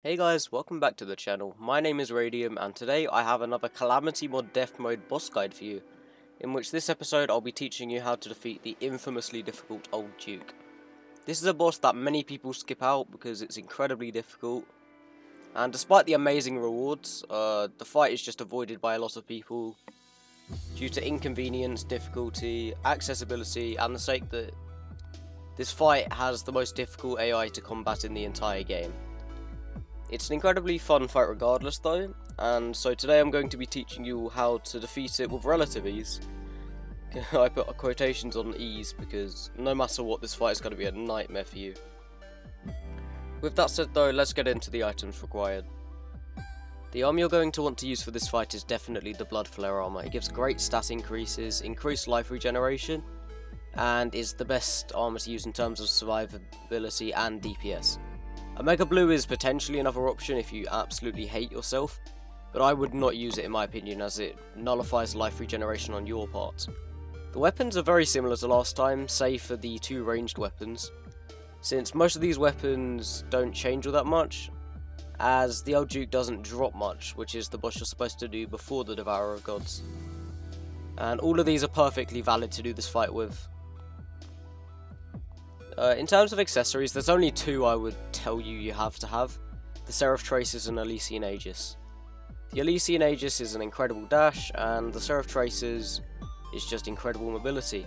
Hey guys, welcome back to the channel. My name is Radium and today I have another Calamity mod Deathmode boss guide for you, in which this episode I'll be teaching you how to defeat the infamously difficult Old Duke. This is a boss that many people skip out because it's incredibly difficult, and despite the amazing rewards, the fight is just avoided by a lot of people due to inconvenience, difficulty, accessibility, and the sake that this fight has the most difficult AI to combat in the entire game. It's an incredibly fun fight regardless though, and so today I'm going to be teaching you how to defeat it with relative ease. I put quotations on ease because no matter what, this fight is going to be a nightmare for you. With that said though, let's get into the items required. The armor you're going to want to use for this fight is definitely the Blood Flare armor. It gives great stat increases, increased life regeneration, and is the best armor to use in terms of survivability and DPS. Omega Blue is potentially another option if you absolutely hate yourself, but I would not use it in my opinion as it nullifies life regeneration on your part. The weapons are very similar to last time, save for the two ranged weapons, since most of these weapons don't change all that much, as the Old Duke doesn't drop much, which is the boss you're supposed to do before the Devourer of Gods. And all of these are perfectly valid to do this fight with. In terms of accessories, there's only two I would tell you have to have: the Seraph Traces and Elysian Aegis. The Elysian Aegis is an incredible dash, and the Seraph Traces is just incredible mobility,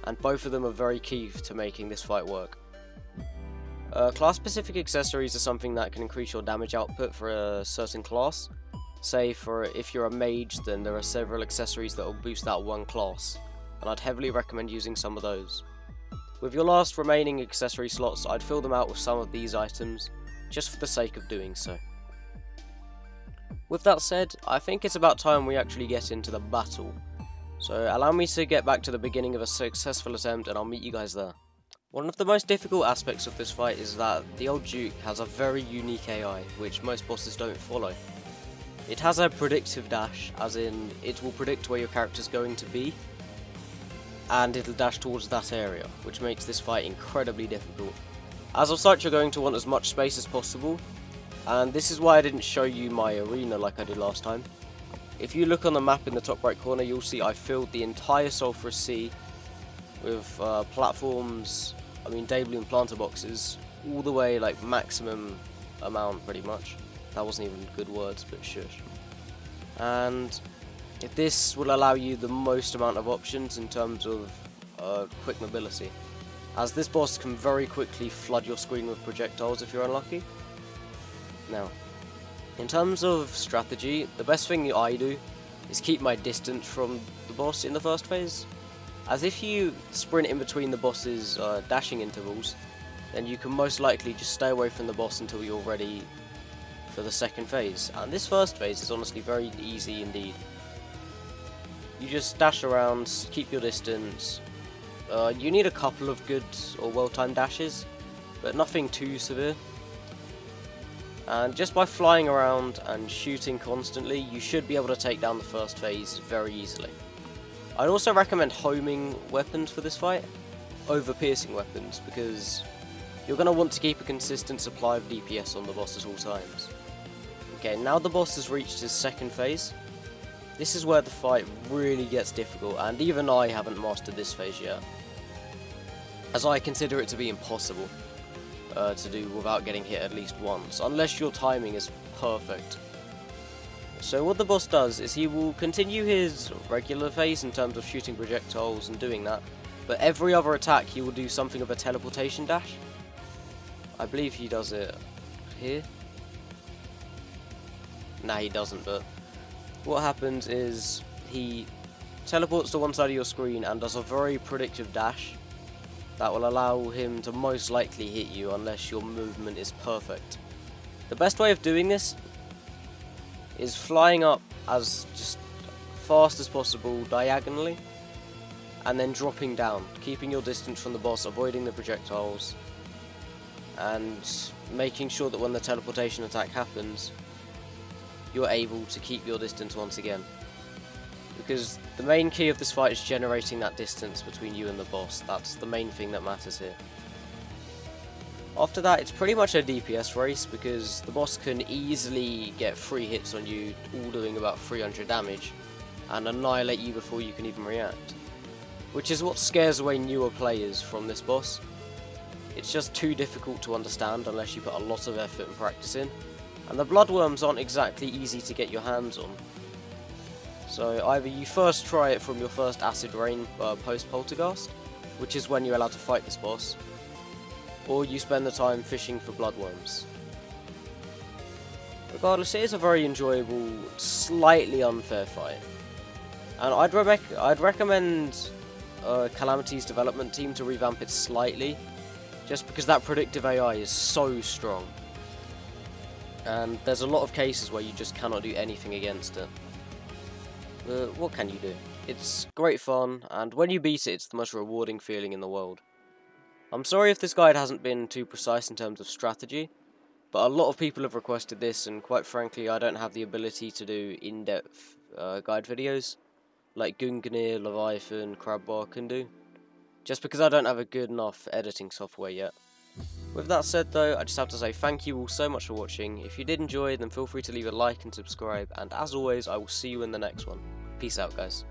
and both of them are very key to making this fight work. Class-specific accessories are something that can increase your damage output for a certain class. Say for if you're a mage, then there are several accessories that will boost that one class, and I'd heavily recommend using some of those. With your last remaining accessory slots, I'd fill them out with some of these items, just for the sake of doing so. With that said, I think it's about time we actually get into the battle. So allow me to get back to the beginning of a successful attempt and I'll meet you guys there. One of the most difficult aspects of this fight is that the Old Duke has a very unique AI, which most bosses don't follow. It has a predictive dash, as in it will predict where your character's going to be, and it'll dash towards that area, which makes this fight incredibly difficult. As of such, you're going to want as much space as possible, and this is why I didn't show you my arena like I did last time. If you look on the map in the top right corner, you'll see I filled the entire Sulphurous Sea with platforms, Daybloom planter boxes, all the way like maximum amount pretty much. That wasn't even good words, but shush. And this will allow you the most amount of options in terms of quick mobility, as this boss can very quickly flood your screen with projectiles if you're unlucky. Now, in terms of strategy, the best thing I do is keep my distance from the boss in the first phase, as if you sprint in between the boss's dashing intervals, then you can most likely just stay away from the boss until you're ready for the second phase, and this first phase is honestly very easy indeed. You just dash around, keep your distance. You need a couple of good or well-timed dashes, but nothing too severe. And just by flying around and shooting constantly, you should be able to take down the first phase very easily. I'd also recommend homing weapons for this fight over piercing weapons, because you're going to want to keep a consistent supply of DPS on the boss at all times. Okay, now the boss has reached his second phase. This is where the fight really gets difficult, and even I haven't mastered this phase yet, as I consider it to be impossible to do without getting hit at least once, unless your timing is perfect. So what the boss does is he will continue his regular phase in terms of shooting projectiles and doing that, but every other attack he will do something of a teleportation dash. I believe he does it here. Nah, he doesn't, but what happens is he teleports to one side of your screen and does a very predictive dash that will allow him to most likely hit you unless your movement is perfect. The best way of doing this is flying up as just fast as possible diagonally, and then dropping down, keeping your distance from the boss, avoiding the projectiles, and making sure that when the teleportation attack happens, you're able to keep your distance once again. Because the main key of this fight is generating that distance between you and the boss. That's the main thing that matters here. After that, it's pretty much a DPS race, because the boss can easily get 3 hits on you, all doing about 300 damage, and annihilate you before you can even react. Which is what scares away newer players from this boss. It's just too difficult to understand unless you put a lot of effort and practice in, and the bloodworms aren't exactly easy to get your hands on. So either you first try it from your first acid rain post-poltergeist, which is when you're allowed to fight this boss, or you spend the time fishing for bloodworms. Regardless, it is a very enjoyable, slightly unfair fight, and I'd recommend Calamity's development team to revamp it slightly, just because that predictive AI is so strong, and there's a lot of cases where you just cannot do anything against it. But what can you do? It's great fun, and when you beat it, it's the most rewarding feeling in the world. I'm sorry if this guide hasn't been too precise in terms of strategy, but a lot of people have requested this, and quite frankly I don't have the ability to do in-depth guide videos like Gungnir, Leviathan, Crabbar can do, just because I don't have a good enough editing software yet. With that said though, I just have to say thank you all so much for watching. If you did enjoy, then feel free to leave a like and subscribe, and as always I will see you in the next one. Peace out guys.